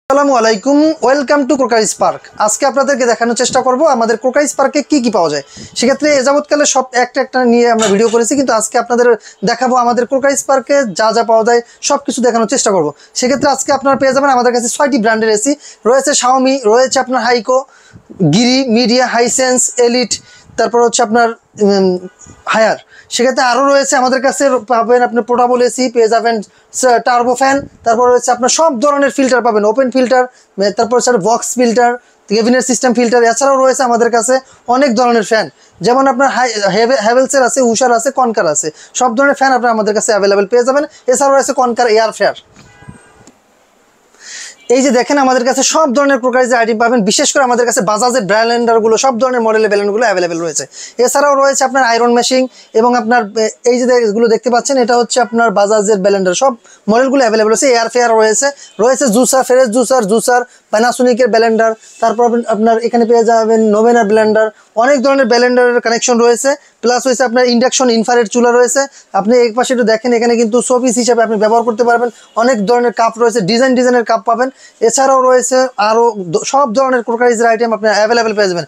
আসসালামু আলাইকুম, welcome to crockery spark. আজকে আপনাদেরকে দেখানোর চেষ্টা করব আমাদের ক্রোকারি স্পার্কে কি পাওয়া যায়। সেক্ষেত্রে এ যাবৎকালে সব একটা নিয়ে আমরা ভিডিও করেছি, কিন্তু আজকে আপনাদের দেখাবো আমাদের ক্রোকারি স্পার্কে যা পাওয়া যায় সব কিছু দেখানোর চেষ্টা করব। সেক্ষেত্রে আজকে আপনারা পেয়ে যাবেন আমাদের কাছে 6টি ব্র্যান্ডের এসি রয়েছে। শাওমি রয়েছে, আপনার হাইকো, গিরি, মিডিয়া, হাইসেন্স, এলিট, তারপর হচ্ছে আপনার হায়ার। সেক্ষেত্রে আরও রয়েছে আমাদের কাছে পাবেন আপনার পোর্টেবল এসি, পেয়ে যাবেন টার্বো ফ্যান, তারপর রয়েছে আপনার সব ধরনের ফিল্টার পাবেন, ওপেন ফিল্টার, তারপর হচ্ছে box filter, cabinet system filter. এছাড়াও রয়েছে আমাদের কাছে অনেক ধরনের ফ্যান, যেমন আপনার হ্যাভেলসের আছে, উষার আছে, কনকার আছে। সব ধরনের ফ্যান আপনার আমাদের কাছে অ্যাভেলেবেল পেয়ে যাবেন। এছাড়াও রয়েছে কনকার এয়ার ফেয়ার। এই যে দেখেন আমাদের কাছে সব ধরনের ক্রোকারিজের আইটেম পাবেন, বিশেষ করে আমাদের কাছে বাজাজের ব্লেন্ডারগুলো, সব ধরনের মডেলের ব্লেন্ডারগুলো অ্যাভেলেবেল রয়েছে। এছাড়াও রয়েছে আপনার আয়রন মেশিন, এবং আপনার এই যে এগুলো দেখতে পাচ্ছেন এটা হচ্ছে আপনার বাজাজের ব্লেন্ডার, সব মডেলগুলো অ্যাভেলেবেল রয়েছে। এয়ার ফেয়ার রয়েছে জুসার, ফ্রেশ জুসার, প্যানাসোনিকের ব্লেন্ডার, তারপর আপনার এখানে পেয়ে যাবেন নোভেনার ব্লেন্ডার। অনেক ধরনের ব্লেন্ডারের কানেকশন রয়েছে, প্লাস হয়েছে আপনার ইন্ডাকশন ইনফ্রারেড চুলা রয়েছে। আপনি এক পাশে একটু দেখেন, এখানে কিন্তু শোপিস হিসাবে আপনি ব্যবহার করতে পারবেন। অনেক ধরনের কাপ রয়েছে, ডিজাইনের কাপ পাবেন। এছাড়াও রয়েছে আরও সব ধরনের ক্রোকারিজের আইটেম আপনারা অ্যাভেলেবেল পেয়ে যাবেন।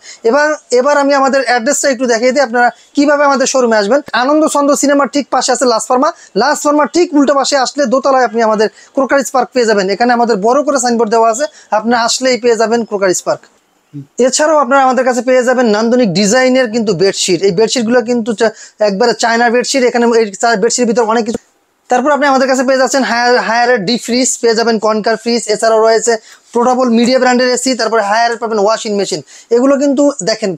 এবার আমি আমাদের অ্যাড্রেসটা একটু দেখিয়ে দিই আপনারা কীভাবে আমাদের শোরুমে আসবেন। আনন্দ ছন্দ সিনেমার ঠিক পাশে আছে লাস্ট ফার্মার ঠিক উল্টো পাশে আসলে দোতলায় আপনি আমাদের ক্রোকারি স্পার্ক পেয়ে যাবেন। এখানে আমাদের বড় করে সাইনবোর্ড দেওয়া আছে, আপনারা আসলেই পেয়ে যাবেন ক্রোকারি স্পার্ক। এছাড়াও আপনারা আমাদের কাছে পেয়ে যাবেন নান্দনিক ডিজাইনের কিন্তু বেডশিট। এই বেডশিটগুলো কিন্তু একবারে চায়না বেডশিট। এখানে এই বেডশিটের ভিতরে অনেক কিছু। তারপর আপনি আমাদের কাছে পেয়ে যাচ্ছেন হায়ারের ডিপ ফ্রিজ, পেয়ে যাবেন কনকার ফ্রিজ। এছাড়াও রয়েছে পোর্টেবল মিডিয়া ব্র্যান্ডের এসি, তারপরে হায়ারের পাবেন ওয়াশিং মেশিন। এগুলো কিন্তু দেখেন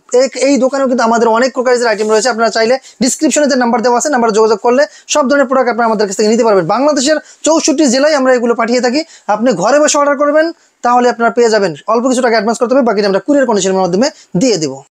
এই দোকানেও কিন্তু আমাদের অনেক ক্রোকারিজের আইটেম রয়েছে। আপনারা চাইলে ডিসক্রিপশনে যে নাম্বার দেওয়া আছে, নাম্বারে যোগাযোগ করলে সব ধরনের প্রোডাক্ট আপনারা আমাদের কাছ থেকে নিতে পারবেন। বাংলাদেশের 64 জেলায় আমরা এগুলো পাঠিয়ে থাকি। আপনি ঘরে বসে অর্ডার করবেন, তাহলে আপনারা পেয়ে যাবেন। অল্প কিছু টাকা অ্যাডভান্স করতে হবে, বাকিটা আমরা কুরিয়ার কন্ডিশনের মাধ্যমে দিয়ে দেবো।